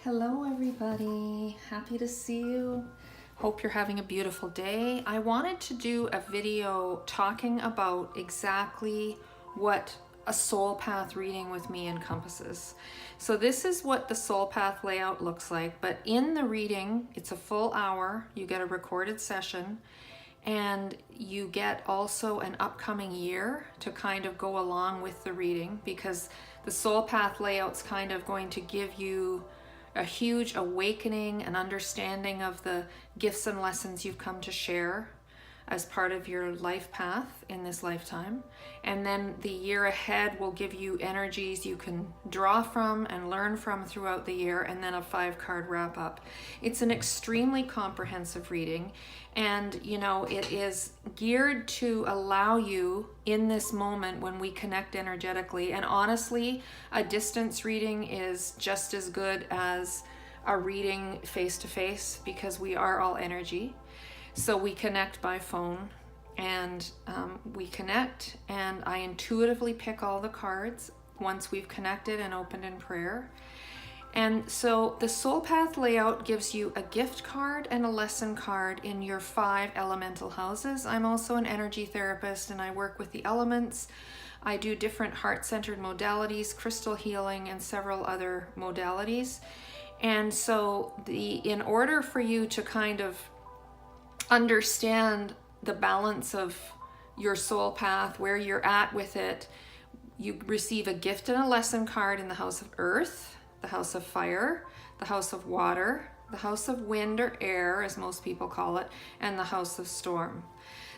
Hello everybody, happy to see you. Hope you're having a beautiful day. I wanted to do a video talking about exactly what a soul path reading with me encompasses. So this is what the soul path layout looks like, but in the reading, it's a full hour, you get a recorded session, and you get also an upcoming year to kind of go along with the reading, because the soul path layout's kind of going to give you a huge awakening and understanding of the gifts and lessons you've come to share as part of your life path in this lifetime. And then the year ahead will give you energies you can draw from and learn from throughout the year, and then a 5-card wrap up. It's an extremely comprehensive reading, and you know, it is geared to allow you in this moment when we connect energetically. And honestly, a distance reading is just as good as a reading face to face, because we are all energy. So we connect by phone, and we connect, and I intuitively pick all the cards once we've connected and opened in prayer. And so the soul path layout gives you a gift card and a lesson card in your 5 elemental houses. I'm also an energy therapist, and I work with the elements. I do different heart-centered modalities, crystal healing, and several other modalities. And so in order for you to kind of understand the balance of your soul path, where you're at with it, you receive a gift and a lesson card in the house of earth, the house of fire, the house of water, the house of wind or air, as most people call it, and the house of storm.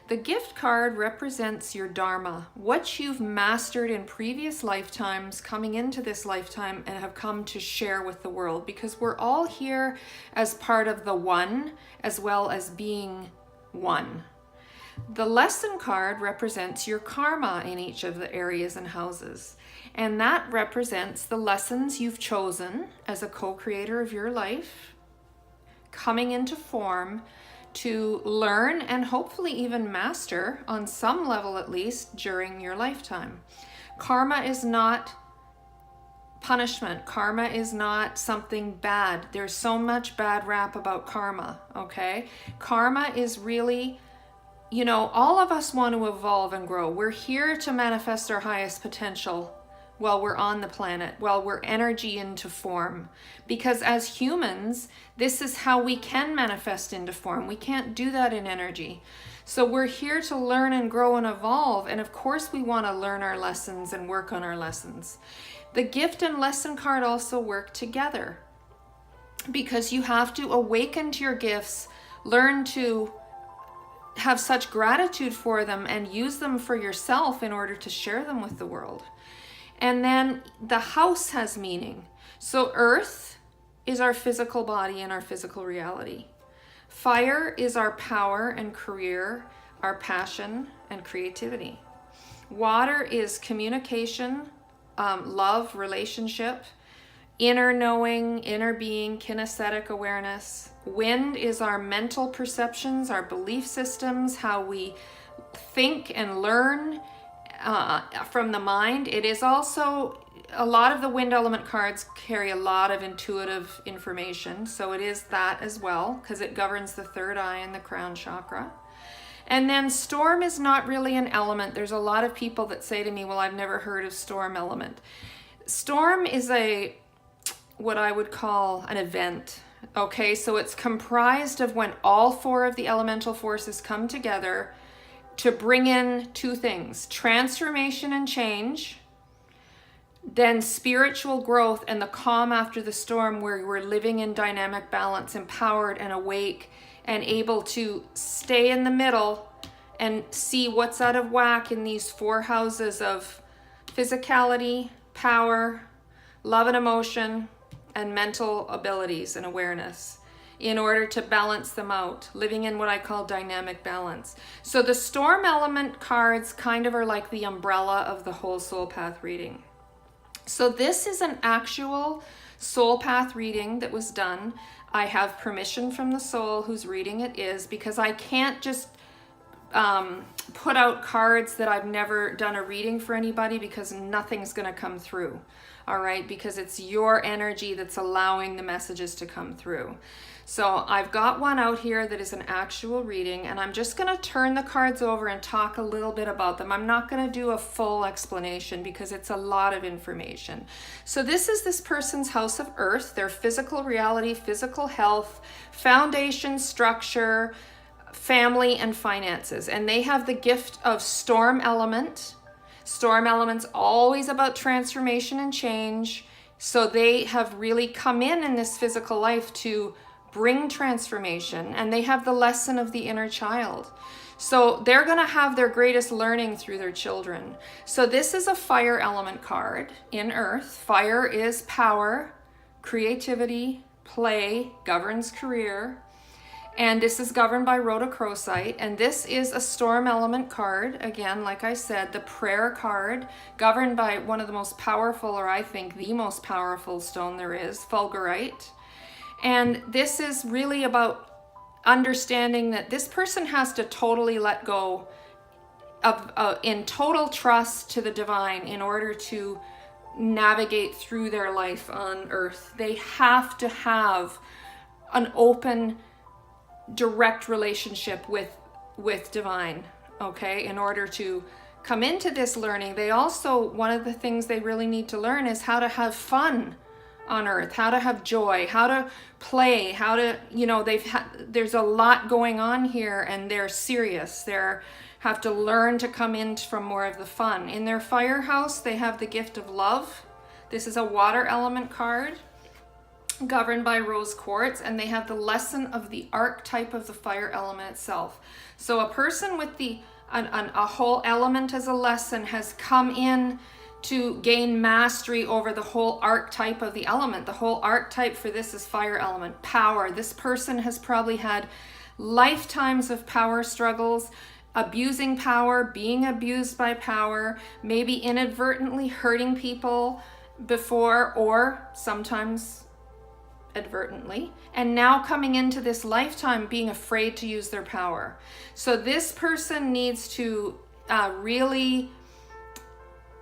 The gift card represents your dharma, what you've mastered in previous lifetimes coming into this lifetime and have come to share with the world, because we're all here as part of the one as well as being one. The lesson card represents your karma in each of the areas and houses, and that represents the lessons you've chosen as a co-creator of your life coming into form to learn and hopefully even master on some level, at least during your lifetime. Karma is not punishment. Karma is not something bad. There's so much bad rap about karma, okay? Karma is really, you know, all of us want to evolve and grow. We're here to manifest our highest potential while we're on the planet, while we're energy into form. Because as humans, this is how we can manifest into form. We can't do that in energy. So we're here to learn and grow and evolve. And of course we want to learn our lessons and work on our lessons. The gift and lesson card also work together, because you have to awaken to your gifts, learn to have such gratitude for them and use them for yourself in order to share them with the world. And then the house has meaning. So earth is our physical body and our physical reality. Fire is our power and career, our passion and creativity. Water is communication, love, relationship, inner knowing, inner being, kinesthetic awareness. Wind is our mental perceptions, our belief systems, how we think and learn from the mind. It is also, a lot of the wind element cards carry a lot of intuitive information, so it is that as well, because it governs the third eye and the crown chakra. And then storm is not really an element. There's a lot of people that say to me, well, I've never heard of storm element. Storm is what I would call an event. Okay, so it's comprised of when all 4 of the elemental forces come together to bring in 2 things: transformation and change, then spiritual growth and the calm after the storm, where we're living in dynamic balance, empowered and awake, and able to stay in the middle and see what's out of whack in these 4 houses of physicality, power, love and emotion, and mental abilities and awareness, in order to balance them out, living in what I call dynamic balance. So the storm element cards kind of are like the umbrella of the whole soul path reading. So this is an actual soul path reading that was done. I have permission from the soul whose reading it is, because I can't just put out cards that I've never done a reading for anybody, because nothing's going to come through. All right, because it's your energy that's allowing the messages to come through. So I've got one out here that is an actual reading, and I'm just going to turn the cards over and talk a little bit about them. I'm not going to do a full explanation because it's a lot of information. So this is this person's house of earth, their physical reality, physical health, foundation, structure, family, and finances. And they have the gift of storm element. Storm element's always about transformation and change. So they have really come in this physical life to bring transformation, and they have the lesson of the inner child. So they're going to have their greatest learning through their children. So this is a fire element card in earth. Fire is power, creativity, play, governs career. And this is governed by rhodochrosite. And this is a storm element card. Again, like I said, the prayer card, governed by one of the most powerful, or I think the most powerful stone there is, fulgurite. And this is really about understanding that this person has to totally let go of in total trust to the divine in order to navigate through their life on earth. They have to have an open, direct relationship with divine, okay, in order to come into this learning. They also, one of the things they really need to learn is how to have fun on earth, how to have joy, how to play, how to, there's a lot going on here, and they're serious. They're have to learn to come in from more of the fun. In their fire house, they have the gift of love. This is a water element card governed by rose quartz, and they have the lesson of the archetype of the fire element itself. So a person with a whole element as a lesson has come in to gain mastery over the whole archetype of the element. The whole archetype for this is fire element, power. This person has probably had lifetimes of power struggles, abusing power, being abused by power, maybe inadvertently hurting people before, or sometimes advertently, and now coming into this lifetime being afraid to use their power. So this person needs to really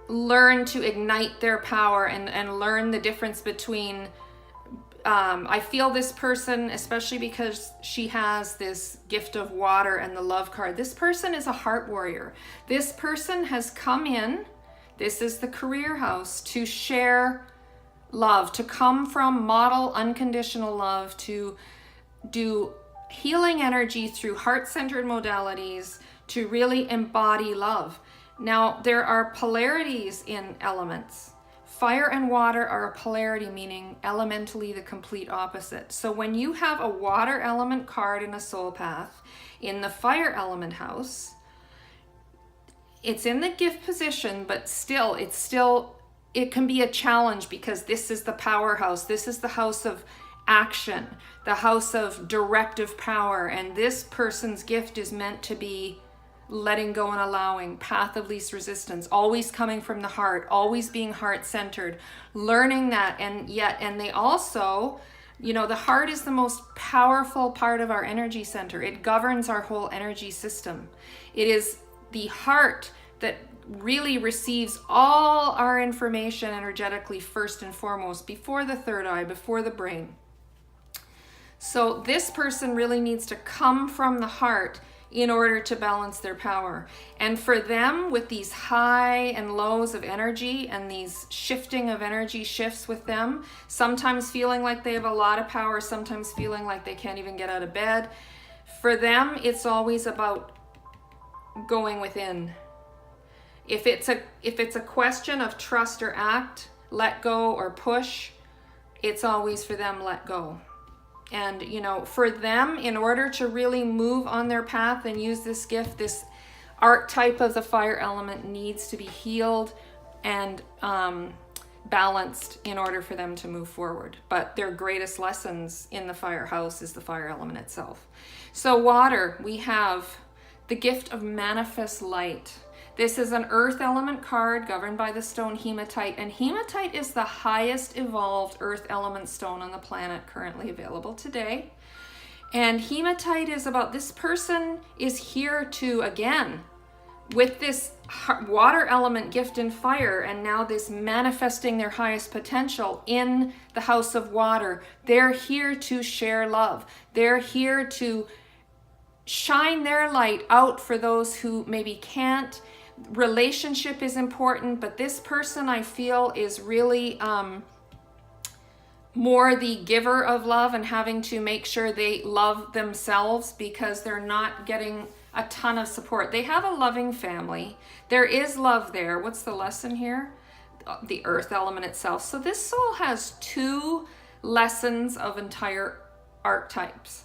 learn to ignite their power and learn the difference between I feel this person, especially because she has this gift of water and the love card, this person is a heart warrior. This person has come in, this is the career house, to share love, to come from model unconditional love, to do healing energy through heart-centered modalities, to really embody love. Now, there are polarities in elements. Fire and water are a polarity, meaning elementally the complete opposite. So when you have a water element card in a soul path in the fire element house, it's in the gift position, but it can be a challenge, because this is the powerhouse. This is the house of action, the house of directive power. And this person's gift is meant to be letting go and allowing, path of least resistance, always coming from the heart, always being heart-centered, learning that. And they also, the heart is the most powerful part of our energy center. It governs our whole energy system. It is the heart that really receives all our information energetically first and foremost, before the third eye, before the brain. So this person really needs to come from the heart in order to balance their power. And for them, with these high and lows of energy and these shifting of energy shifts with them, sometimes feeling like they have a lot of power, sometimes feeling like they can't even get out of bed, for them, it's always about going within. If it's a question of trust or act, let go or push, it's always for them, let go. And, for them, in order to really move on their path and use this gift, this archetype of the fire element needs to be healed and balanced in order for them to move forward. But their greatest lessons in the fire house is the fire element itself. So water, we have the gift of manifest light. This is an earth element card governed by the stone hematite, and hematite is the highest evolved earth element stone on the planet currently available today. And hematite is about, this person is here to, again, with this water element gift and fire, and now this manifesting their highest potential in the house of water. They're here to share love. They're here to shine their light out for those who maybe can't. Relationship is important, but this person, I feel, is really more the giver of love and having to make sure they love themselves because they're not getting a ton of support. They have a loving family. There is love there. What's the lesson here? The earth element itself. So this soul has 2 lessons of entire archetypes.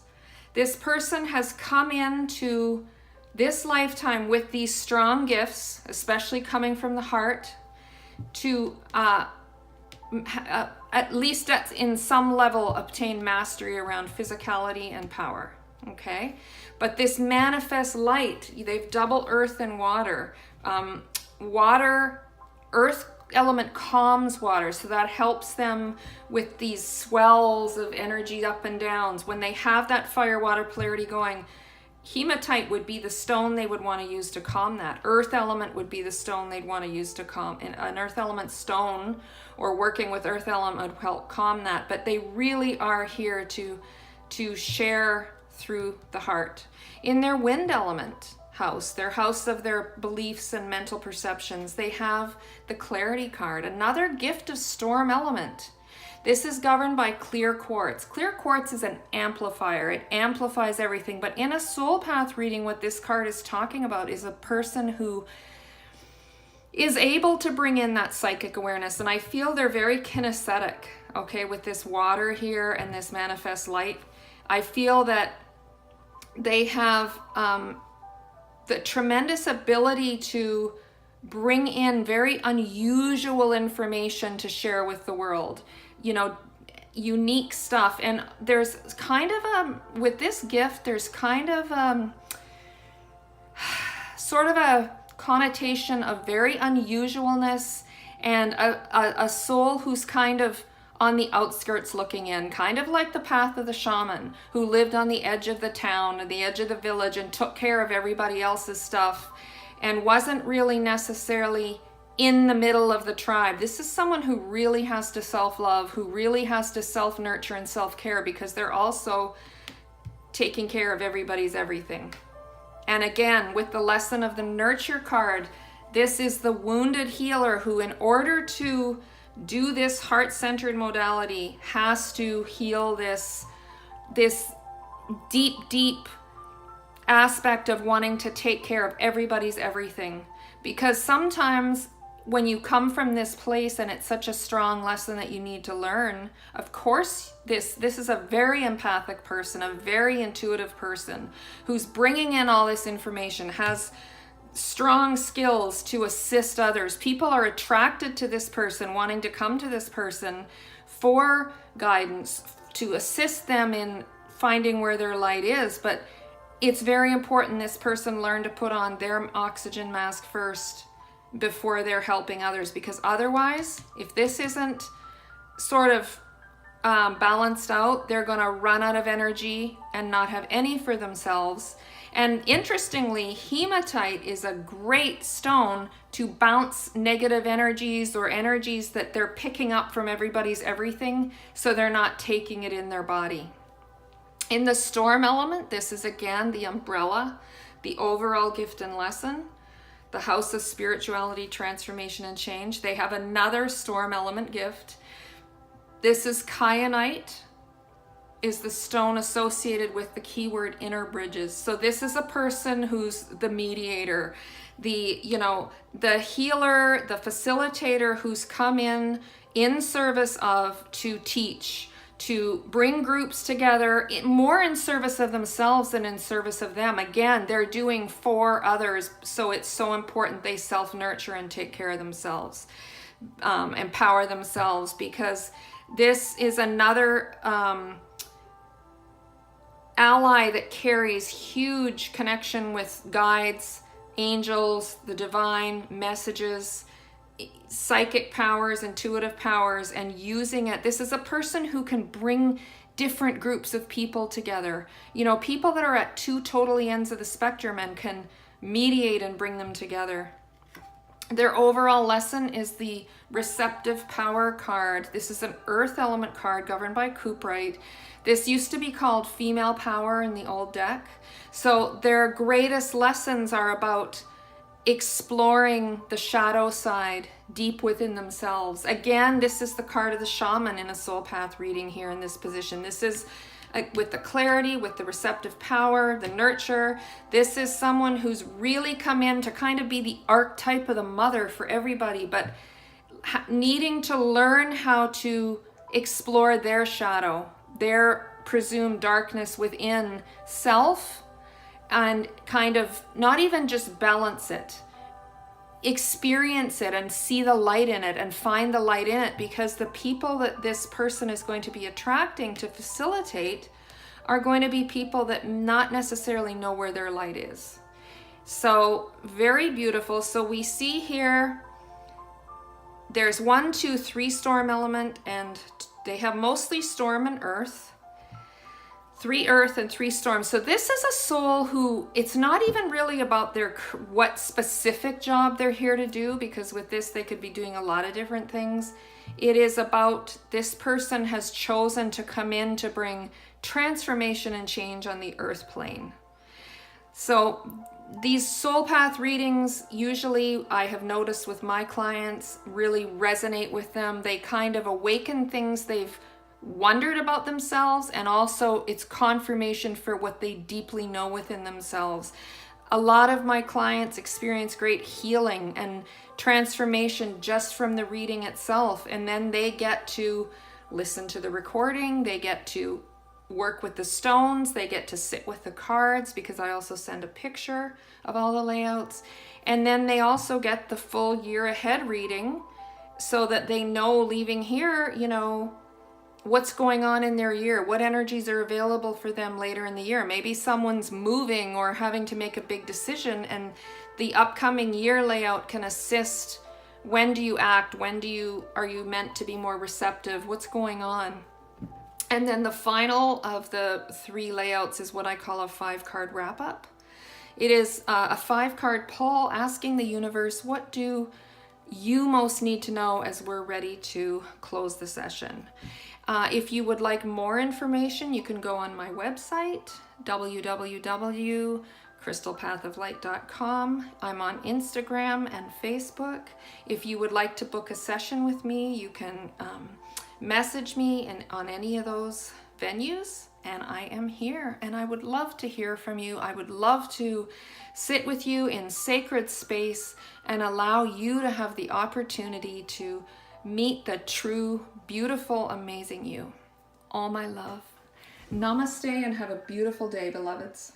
This person has come into this lifetime with these strong gifts, especially coming from the heart, to at least in some level obtain mastery around physicality and power. Okay, but this manifest light, they've double earth and water. Earth element calms water, so that helps them with these swells of energy up and downs. When they have that fire water polarity going, hematite would be the stone they would want to use to calm that. Earth element would be the stone they'd want to use to calm. An earth element stone or working with earth element would help calm that. But they really are here to share through the heart. In their wind element house, their house of their beliefs and mental perceptions, they have the clarity card, another gift of storm element. This is governed by clear quartz. Clear quartz is an amplifier. It amplifies everything. But in a soul path reading, what this card is talking about is a person who is able to bring in that psychic awareness. And I feel they're very kinesthetic, okay, with this water here and this manifest light. I feel that they have the tremendous ability to bring in very unusual information to share with the world, you know, unique stuff. And there's kind of with this gift, there's kind of sort of a connotation of very unusualness and a soul who's kind of on the outskirts looking in, kind of like the path of the shaman who lived on the edge of the town and the edge of the village and took care of everybody else's stuff and wasn't really necessarily in the middle of the tribe. This is someone who really has to self-love, who really has to self-nurture and self-care, because they're also taking care of everybody's everything. And again, with the lesson of the nurture card, this is the wounded healer who, in order to do this heart-centered modality, has to heal this deep aspect of wanting to take care of everybody's everything. Because sometimes when you come from this place and it's such a strong lesson that you need to learn, of course this is a very empathic person, a very intuitive person who's bringing in all this information, has strong skills to assist others. People are attracted to this person, wanting to come to this person for guidance, to assist them in finding where their light is. But it's very important this person learn to put on their oxygen mask first before they're helping others, because otherwise, if this isn't sort of balanced out, they're going to run out of energy and not have any for themselves. And interestingly, hematite is a great stone to bounce negative energies or energies that they're picking up from everybody's everything, so they're not taking it in their body. In the storm element, this is again the umbrella, the overall gift and lesson, the house of spirituality, transformation, and change. They have another storm element gift. This is kyanite, is the stone associated with the keyword inner bridges. So this is a person who's the mediator, the healer, the facilitator who's come in service of, to teach, to bring groups together, more in service of themselves than in service of them. Again, they're doing for others, so it's so important they self-nurture and take care of themselves, empower themselves, because this is another ally that carries huge connection with guides, angels, the divine messages. psychic powers, intuitive powers, and using it. This is a person who can bring different groups of people together. You know, people that are at two totally ends of the spectrum and can mediate and bring them together. Their overall lesson is the receptive power card. This is an earth element card governed by Cuprite. This used to be called female power in the old deck. So their greatest lessons are about exploring the shadow side deep within themselves. Again, this is the card of the shaman in a soul path reading here in this position. This is with the clarity, with the receptive power, the nurture. This is someone who's really come in to kind of be the archetype of the mother for everybody, but needing to learn how to explore their shadow, their presumed darkness within self, and kind of not even just balance it, experience it and see the light in it and find the light in it, because the people that this person is going to be attracting to facilitate are going to be people that not necessarily know where their light is. So very beautiful. So we see here there's 1, 2, 3 storm element, and they have mostly storm and earth. 3 earth and 3 storms. So this is a soul who, it's not even really about their what specific job they're here to do, because with this they could be doing a lot of different things. It is about this person has chosen to come in to bring transformation and change on the earth plane. So these soul path readings, usually I have noticed with my clients, really resonate with them. They kind of awaken things they've wondered about themselves, and also it's confirmation for what they deeply know within themselves. A lot of my clients experience great healing and transformation just from the reading itself, and then they get to listen to the recording, they get to work with the stones, they get to sit with the cards, because I also send a picture of all the layouts, and then they also get the full year ahead reading so that they know leaving here, you know, what's going on in their year, what energies are available for them later in the year. Maybe someone's moving or having to make a big decision, and the upcoming year layout can assist. When do you act? Are you meant to be more receptive? What's going on? And then the final of the 3 layouts is what I call a 5-card wrap-up. It is a 5-card pull asking the universe, what do you most need to know as we're ready to close the session? If you would like more information, you can go on my website, www.crystalpathoflight.com. I'm on Instagram and Facebook. If you would like to book a session with me, you can message me on any of those venues, and I am here, and I would love to hear from you. I would love to sit with you in sacred space and allow you to have the opportunity to meet the true, beautiful, amazing you. All my love. Namaste, and have a beautiful day, beloveds.